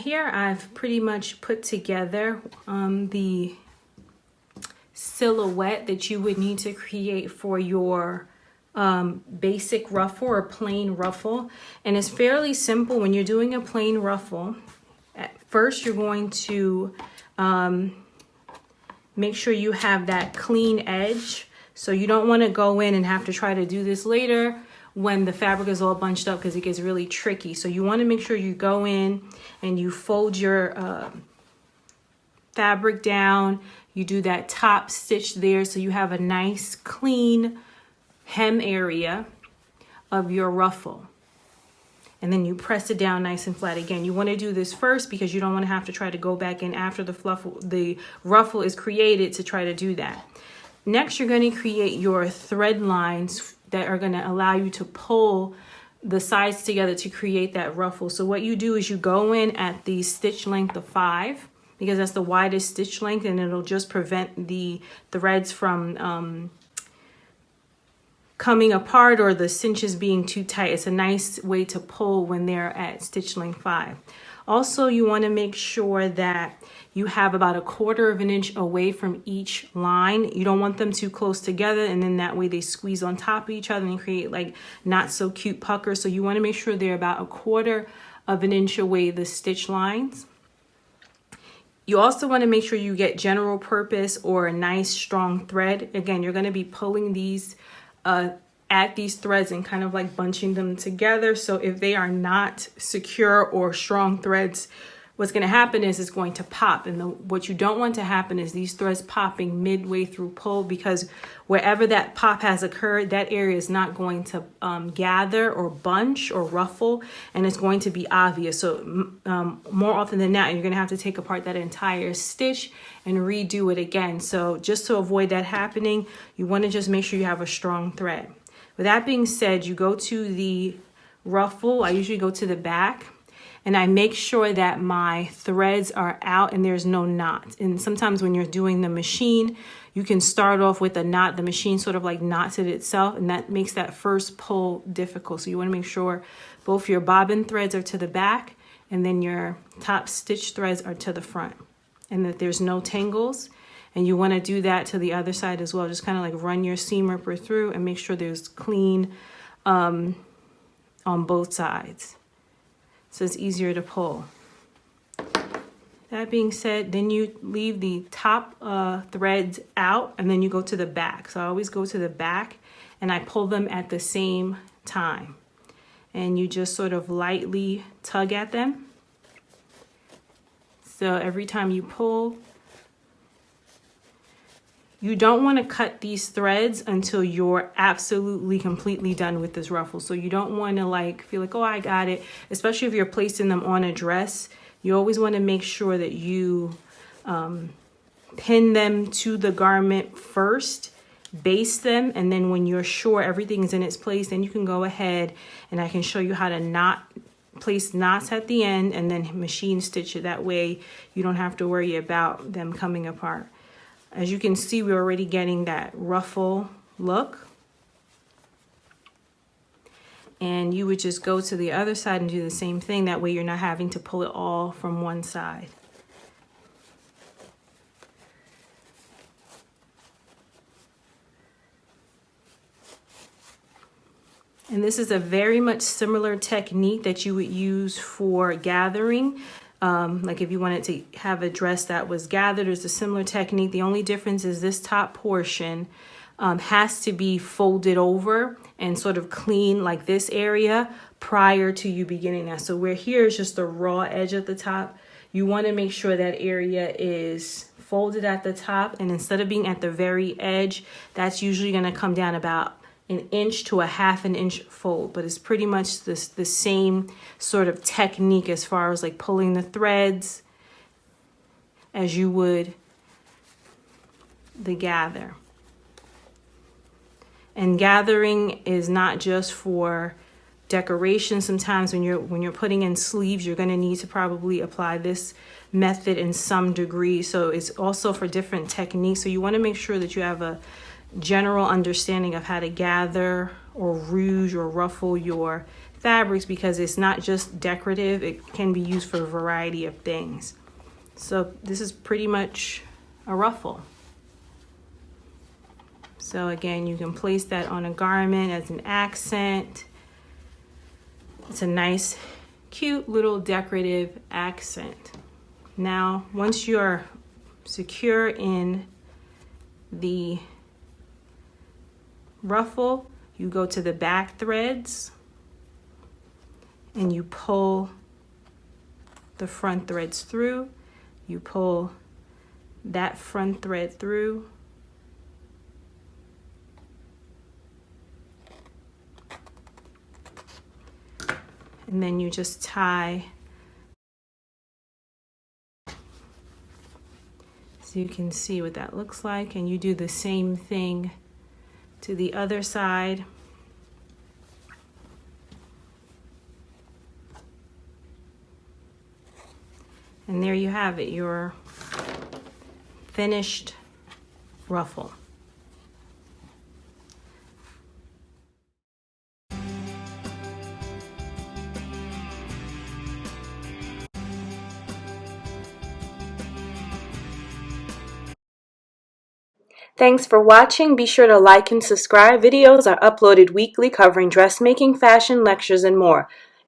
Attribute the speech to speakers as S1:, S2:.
S1: here I've pretty much put together the silhouette that you would need to create for your basic ruffle or plain ruffle. And it's fairly simple. When you're doing a plain ruffle, at first you're going to make sure you have that clean edge. So you don't want to go in and have to try to do this later when the fabric is all bunched up, because it gets really tricky. So you want to make sure you go in and you fold your fabric down. You do that top stitch there so you have a nice clean hem area of your ruffle. And then you press it down nice and flat. Again, you want to do this first because you don't want to have to try to go back in after the ruffle is created to try to do that. Next, you're going to create your thread lines that are going to allow you to pull the sides together to create that ruffle. So what you do is you go in at the stitch length of 5, because that's the widest stitch length, and it'll just prevent the threads from coming apart or the cinches being too tight. It's a nice way to pull when they're at stitch length 5. Also, you want to make sure that you have about 1/4 of an inch away from each line. You don't want them too close together, and then that way they squeeze on top of each other and create like not so cute puckers. So you want to make sure they're about 1/4 of an inch away, the stitch lines. You also want to make sure you get general purpose or a nice strong thread. Again, you're going to be pulling these at these threads and kind of like bunching them together. So if they are not secure or strong threads, what's going to happen is it's going to pop. And what you don't want to happen is these threads popping midway through pull, because wherever that pop has occurred, that area is not going to gather or bunch or ruffle, and it's going to be obvious. So more often than not, you're going to have to take apart that entire stitch and redo it again. So just to avoid that happening, you want to just make sure you have a strong thread. With that being said, you go to the ruffle. I usually go to the back, and I make sure that my threads are out and there's no knot. And sometimes when you're doing the machine, you can start off with a knot. The machine sort of like knots it itself, and that makes that first pull difficult. So you want to make sure both your bobbin threads are to the back and then your top stitch threads are to the front, and that there's no tangles. And you want to do that to the other side as well. Just kind of like run your seam ripper through and make sure there's clean on both sides, so it's easier to pull. That being said, then you leave the top threads out, and then you go to the back. So I always go to the back and I pull them at the same time. And you just sort of lightly tug at them. So every time you pull, you don't want to cut these threads until you're absolutely completely done with this ruffle. So you don't want to like feel like, oh, I got it. Especially if you're placing them on a dress, you always want to make sure that you pin them to the garment first, baste them, and then when you're sure everything is in its place, then you can go ahead and I can show you how to place knots at the end and then machine stitch it. That way you don't have to worry about them coming apart. As you can see, we're already getting that ruffle look. And you would just go to the other side and do the same thing. That way you're not having to pull it all from one side. And this is a very much similar technique that you would use for gathering. Like if you wanted to have a dress that was gathered, it's a similar technique. The only difference is this top portion has to be folded over and sort of clean like this area prior to you beginning that. So where here is just the raw edge at the top, you want to make sure that area is folded at the top. And instead of being at the very edge, that's usually going to come down about 1 inch to 1/2 inch fold, but it's pretty much the same sort of technique as far as like pulling the threads as you would the gather. And gathering is not just for decoration. Sometimes when you're putting in sleeves, you're going to need to probably apply this method in some degree. So it's also for different techniques. So you want to make sure that you have a general understanding of how to gather or rouge or ruffle your fabrics because it's not just decorative, it can be used for a variety of things. So this is pretty much a ruffle. So again, you can place that on a garment as an accent. It's a nice, cute little decorative accent. Now, once you're secure in the ruffle, you go to the back threads and you pull the front threads through. You pull that front thread through. And then you just tie. So you can see what that looks like, and you do the same thing to the other side. And there you have it, your finished ruffle. Thanks for watching. Be sure to like and subscribe. Videos are uploaded weekly covering dressmaking, fashion, lectures, and more.